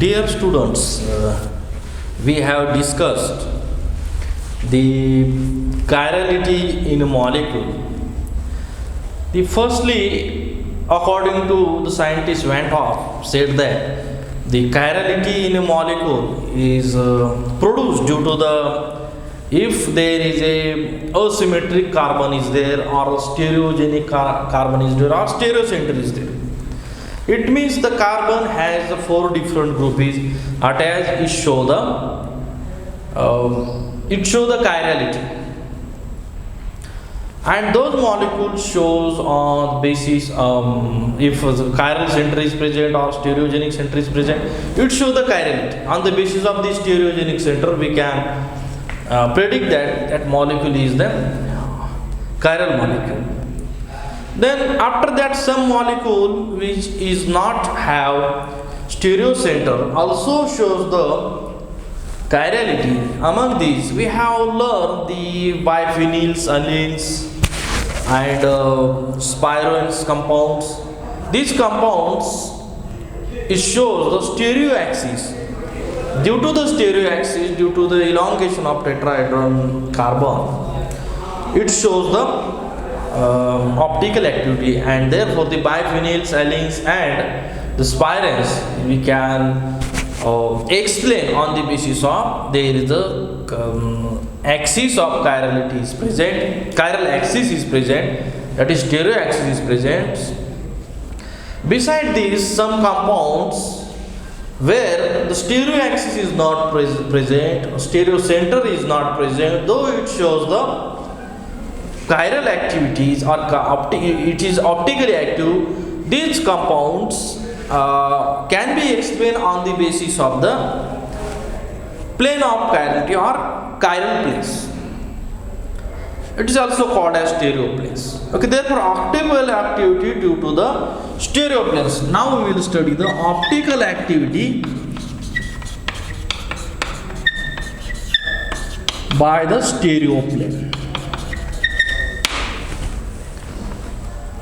Dear students, we have discussed the chirality in a molecule. Firstly, according to the scientist Van Hoff, said that the chirality in a molecule is produced due to if there is a asymmetric carbon is there, or a stereogenic carbon is there, or stereocenter is there. It means the carbon has four different groups attached. It show the chirality, and those molecules shows on basis if the chiral center is present or stereogenic center is present. It shows the chirality. On the basis of this stereogenic center, we can predict that molecule is the chiral molecule. Then after that, some molecule which is not have stereocenter also shows the chirality. Among these, we have learned the biphenyls, allenes, and spirones compounds. These compounds, it shows the stereoaxis. Due to the stereoaxis, due to the elongation of tetrahedron carbon, it shows the optical activity, and therefore the biphenyls, allenes, and the spirones we can explain on the basis of there is the axis of chirality is present, chiral axis is present, that is stereoaxis is present. Beside this, some compounds where the stereoaxis is not present, stereocenter is not present, though it shows the chiral activities or it is optically active. These compounds can be explained on the basis of the plane of chirality or chiral planes. It is also called as stereoplanes. Okay, therefore optical activity due to the stereoplanes. Now we will study the optical activity by the stereoplane.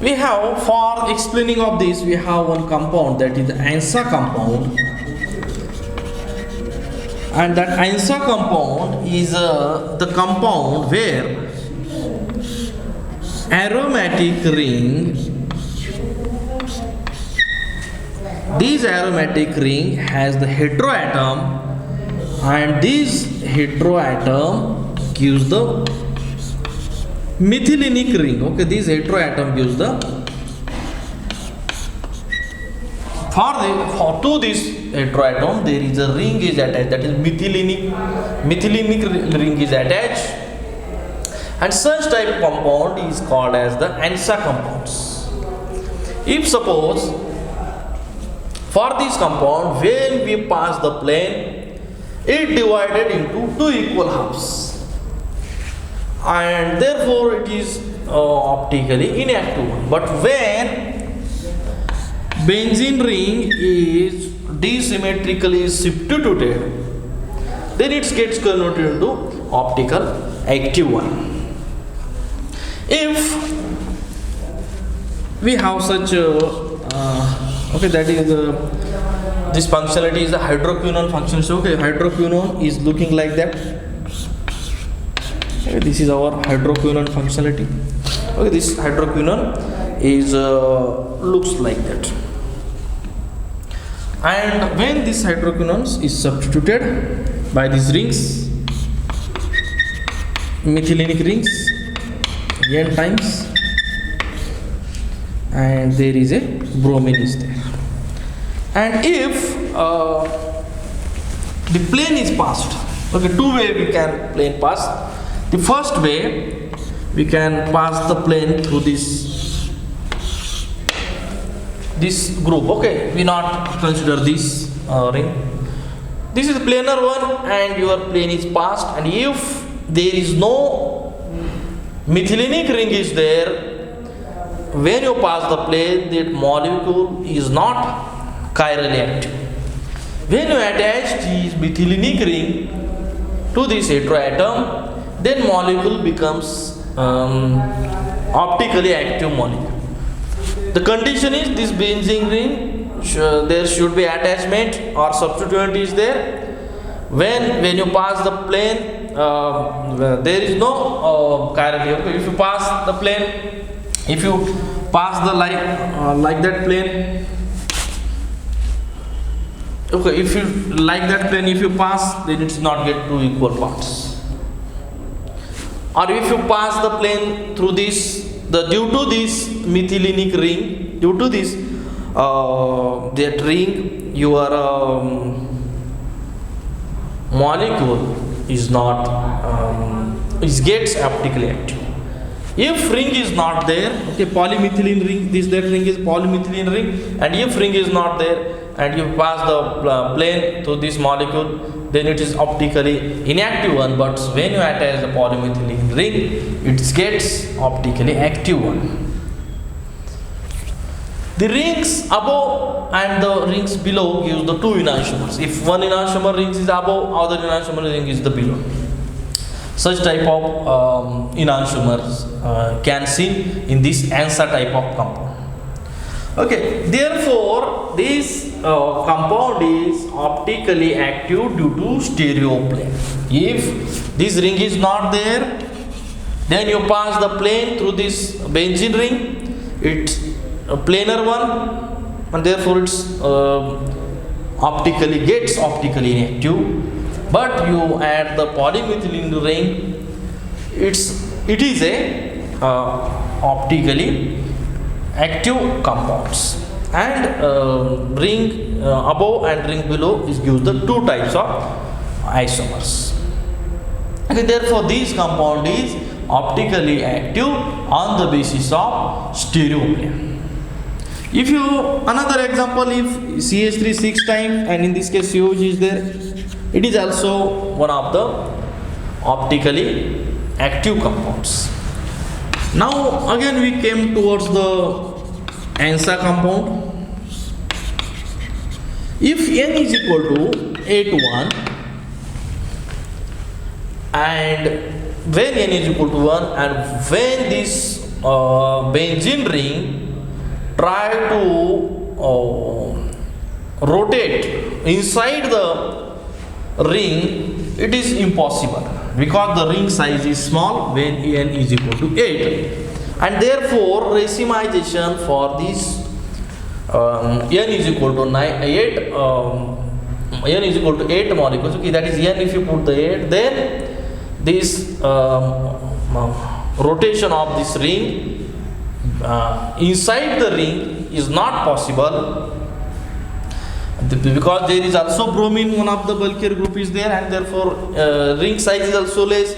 We have, for explaining of this, we have one compound, that is the ANSA compound, and that ANSA compound is the compound where aromatic ring, this aromatic ring has the heteroatom, and this heteroatom gives the methylenic ring. Okay, this heteroatom gives the to this heteroatom there is a ring is attached, that is methylenic ring is attached, and such type of compound is called as the ANSA compounds. If suppose for this compound, when we pass the plane, it divided into two equal halves, and therefore it is optically inactive. But when benzene ring is desymmetrically substituted, then it gets converted into optical active one. If we have such okay, that is this functionality is the hydroquinone function. So okay, hydroquinone is looking like that. Okay, this is our hydroquinone functionality. Okay, this hydroquinone is looks like that. And when this hydroquinone is substituted by these rings, methylenic rings, n times, and there is a bromine is there. And if the plane is passed, okay, two way we can plane pass. The first way, we can pass the plane through this group. Okay, we not consider this ring. This is planar one, and your plane is passed. And if there is no methylenic ring is there, when you pass the plane, that molecule is not chirally active. When you attach this methylenic ring to this heteroatom, then molecule becomes optically active molecule. The condition is this benzene ring there should be attachment or substituent is there. When you pass the plane, there is no chiral here. If you pass the plane, if you pass the like that plane, okay, if you like that plane, if you pass, then it's not get two equal parts. Or if you pass the plane through this, due to this methylenic ring, due to this that ring, your molecule is not it gets optically active. If ring is not there, okay, polymethylene ring, that ring is polymethylene ring, and if ring is not there and you pass the plane to this molecule, then it is optically inactive one. But when you attach the polymethylene ring, it gets optically active one. The rings above and the rings below gives the two enantiomers. If one enantiomer ring is above, other enantiomer ring is the below. Such type of enantiomers can see in this ANSA type of compound. Okay, therefore this compound is optically active due to stereoplane. If this ring is not there, then you pass the plane through this benzene ring, it's a planar one, and therefore it's gets optically inactive. But you add the polymethylene ring, it is a optically active compounds, and ring above and ring below gives the two types of isomers. Okay, therefore this compound is optically active on the basis of stereoplane. If you another example, if CH3 6 times and in this case COH is there, it is also one of the optically active compounds. Now again we came towards the ANSA compound. If n is equal to 8 1 and when n is equal to 1 and when this benzene ring try to rotate inside the ring, it is impossible because the ring size is small when n is equal to 8, and therefore racemization for this n is equal to 8 n is equal to 8 molecules. Okay, that is n. If you put the 8, then this rotation of this ring inside the ring is not possible because there is also bromine, one of the bulkier group is there, and therefore ring size is also less,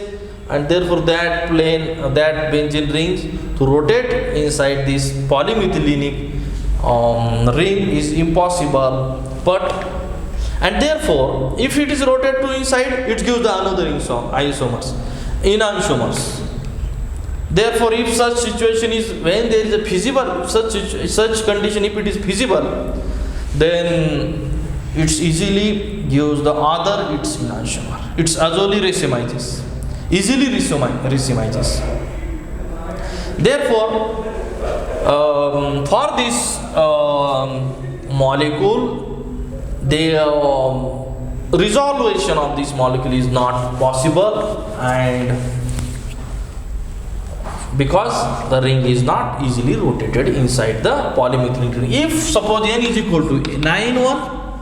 and therefore that plane, that benzene rings to rotate inside this polymethylenic ring is impossible. But and therefore if it is rotated to inside, it gives the another isomers, enantiomers. Therefore, if such situation is when there is a feasible such condition, if it is feasible, then it's easily gives the other its enantiomer. It's easily racemizes. Therefore, for this molecule, the resolution of this molecule is not possible, and because the ring is not easily rotated inside the polymethylene ring. If suppose n is equal to 9 1,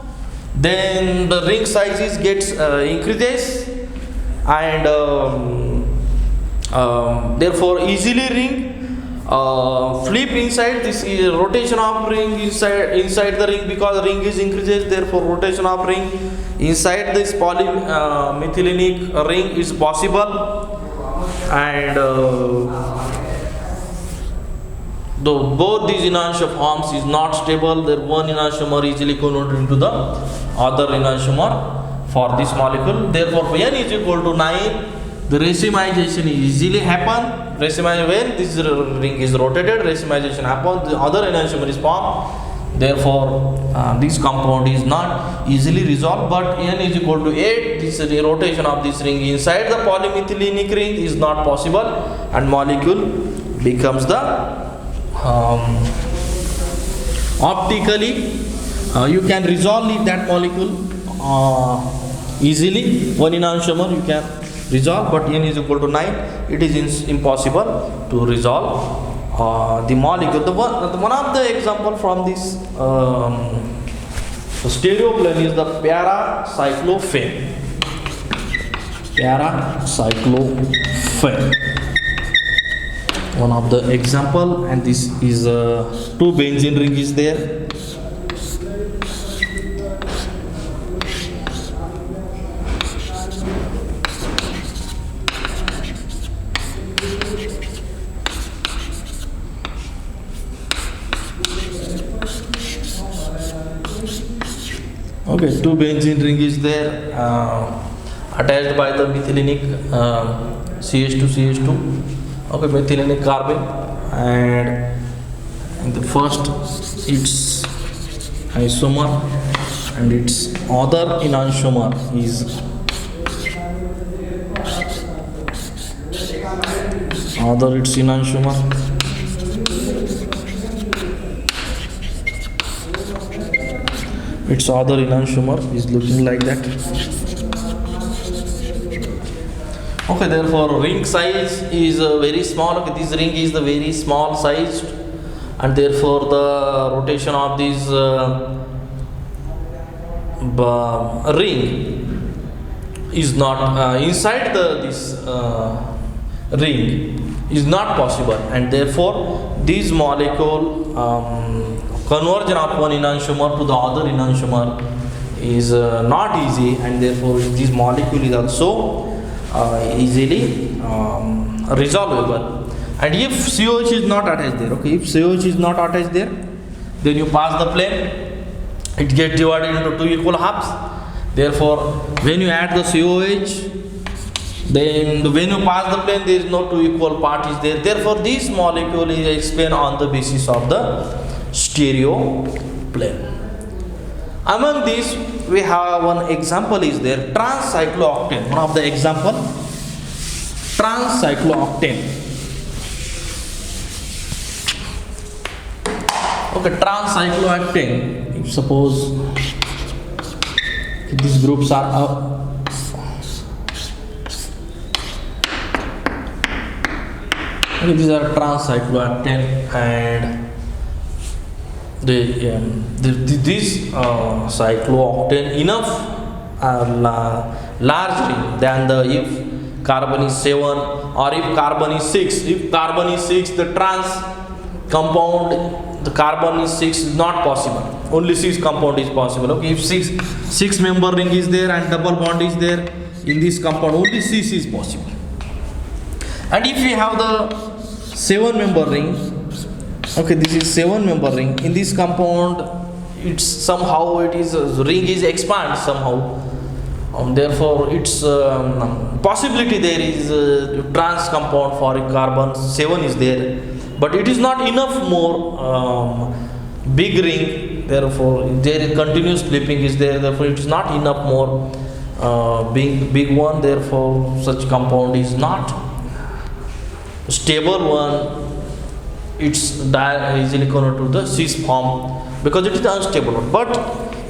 then the ring sizes gets increases, and therefore easily ring flip inside this rotation of ring inside the ring, because the ring is increases, therefore rotation of ring inside this polymethylenic ring is possible. And though both these enantiomer forms is not stable, there one enantiomer easily converted into the other enantiomer for this molecule. Therefore, when n is equal to 9, the racemization easily happen. When this ring is rotated, racemization happens, the other enantiomer is formed. Therefore, this compound is not easily resolved. But n is equal to 8, this rotation of this ring inside the polymethylenic ring is not possible, and molecule becomes the optically You can resolve that molecule easily. One enantiomer you can resolve, but n is equal to 9. It is impossible to resolve the molecule. One of the example from this stereoplane is the paracyclophane. Paracyclophane. One of the example, and this is 2 benzene ring is there. Okay, 2 benzene ring is there, attached by the methylenic CH2. Okay, methylenic carbon, and in the first its isomer and its other enantiomer is its enantiomer. Its other enantiomer is looking like that. Okay, therefore ring size is very small. Okay, this ring is the very small sized, and therefore the rotation of this ring is not inside this ring is not possible, and therefore this molecule conversion of one enantiomer to the other enantiomer is not easy, and therefore this molecule is also easily resolvable. And if COH is not attached there, okay, if COH is not attached there, then you pass the plane, it gets divided into 2 equal halves. Therefore, when you add the COH, then when you pass the plane, there is no 2 equal parts there. Therefore, this molecule is explained on the basis of the stereo plane. Among these, we have one example is there, transcyclooctane. One of the example, transcyclooctane. Okay, transcyclooctane. If suppose these groups are okay, these are transcyclooctane, and this cyclooctane enough large ring than the if carbon is 7 or if carbon is 6. If carbon is 6, the trans compound, the carbon is 6 is not possible. Only 6 compound is possible. Okay, if 6 member ring is there and double bond is there in this compound, only 6 is possible. And if we have the 7 member ring, okay, this is 7 member ring. In this compound, it's somehow it is ring is expand somehow. Therefore, its possibility there is trans compound for carbon 7 is there, but it is not enough more big ring. Therefore, there is continuous slipping is there. Therefore, it is not enough more big one. Therefore, such compound is not stable one. It's easily converted to the cis form because it is unstable one. But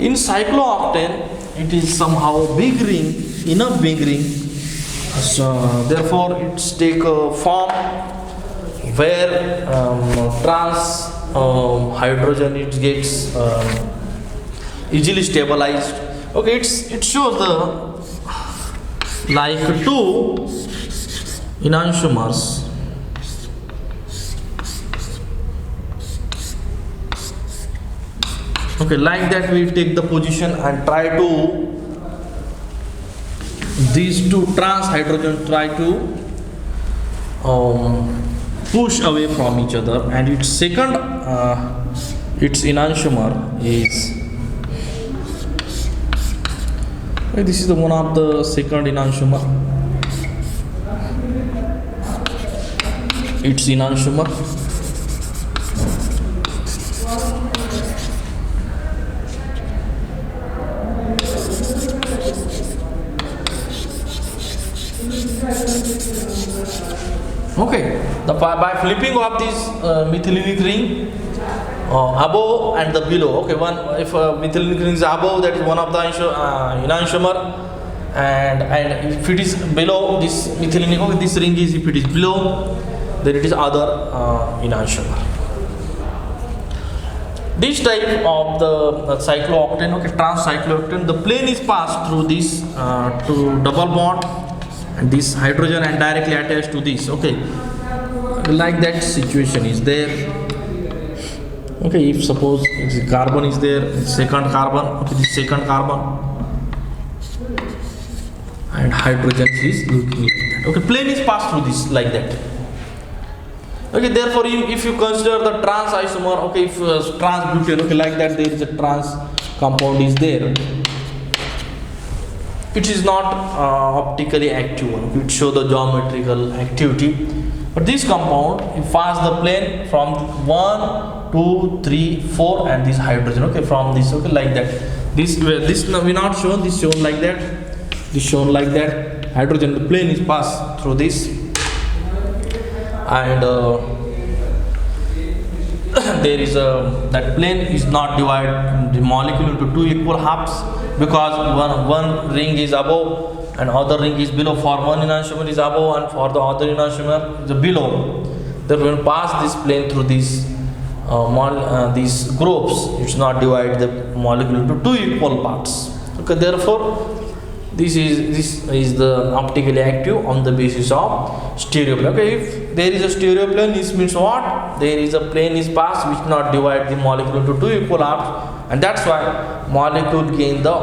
in cyclooctane, it is somehow big ring, enough big ring. So therefore, it's take a form where trans hydrogen it gets easily stabilized. Okay, it shows the like 2 enantiomers. Okay, like that we take the position and try to these 2 trans hydrogen try to push away from each other, and its second its enantiomer is this is the one of the second enantiomer, its enantiomer. Okay, the by flipping of this methylenic ring above and the below. Okay, one if methylenic ring is above, that is one of the enantiomer, and if it is below this methylenic, okay, this ring is, if it is below, then it is other enantiomer. This type of the cyclooctane, okay, trans cyclooctane, the plane is passed through this to double bond, and this hydrogen and directly attached to this. Okay, like that situation is there. Okay, if suppose carbon is there, second carbon, okay, this second carbon, and hydrogen is looking like that. Okay, plane is passed through this like that. Okay, therefore, if you consider the trans isomer, okay, if trans butane, okay, like that, there is a trans compound is there. It is not optically active one. It show the geometrical activity. But this compound, it pass the plane from 1, 2, 3, 4, and this hydrogen. Okay, from this, okay, like that. This we not shown. This shown like that. This shown like that. Hydrogen, the plane is passed through this, and there is that plane is not divided the molecule into two equal halves, because one ring is above and other ring is below. For one enantiomer is above and for the other enantiomer is below. Therefore, when pass this plane through these groups, it's not divide the molecule into two equal parts. Okay, therefore, this is the optically active on the basis of stereoplane. Okay, if there is a stereoplane, this means what? There is a plane is passed which not divide the molecule into two equal halves, and that's why molecule gain the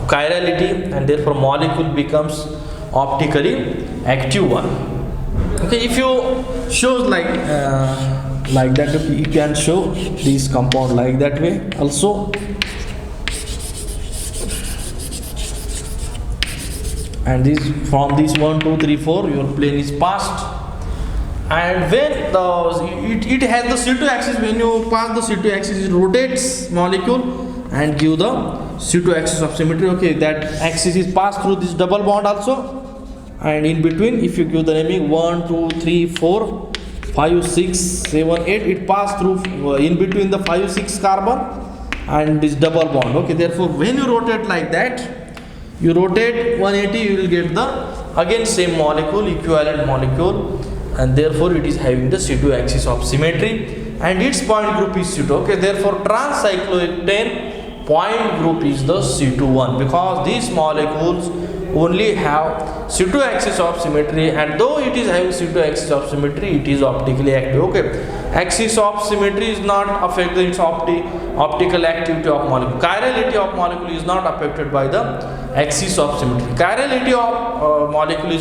chirality, and therefore molecule becomes optically active one. Okay, if you shows like that, okay, you can show this compound like that way also. And this from this 1, 2, 3, 4, your plane is passed, and when it has the C2 axis, when you pass the C2 axis, it rotates molecule and give the C2 axis of symmetry. Okay, that axis is passed through this double bond also, and in between, if you give the naming 1, 2, 3, 4, 5, 6, 7, 8, it passed through in between the 5, 6 carbon and this double bond. Okay, therefore, when you rotate like that, you rotate 180, you will get the again same molecule, equivalent molecule, and therefore it is having the C2 axis of symmetry, and its point group is C2. Okay, therefore trans-cyclooctane point group is the C2 because these molecules only have C2 axis of symmetry, and though it is having C2 axis of symmetry, it is optically active. Okay, axis of symmetry is not affected its optical activity of molecule. Chirality of molecule is not affected by the axis of symmetry. Chirality of molecule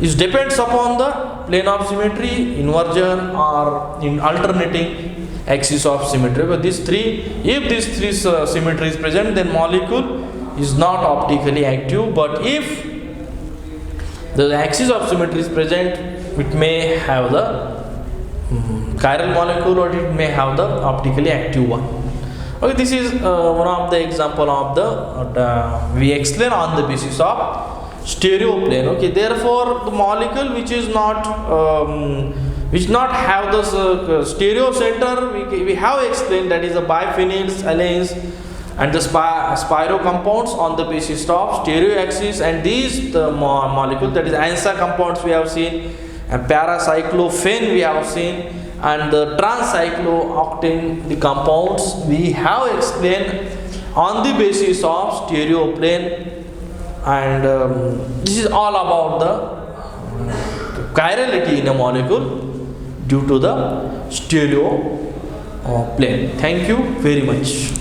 is depends upon the plane of symmetry, inversion, or in alternating axis of symmetry. But if these three symmetry is present, then molecule is not optically active. But if the axis of symmetry is present, it may have the chiral molecule, or it may have the optically active one. Okay, this is one of the example of the we explain on the basis of stereoplane. Okay, therefore the molecule which is not have the stereo center, we have explained, that is the biphenyls, alkanes, and the spiro compounds on the basis of stereo axis, and these the molecule, that is ANSA compounds we have seen, and paracyclophane we have seen, and the trans-cyclooctane, the compounds we have explained on the basis of stereoplane. And this is all about the chirality in a molecule due to the stereo plane. Thank you very much.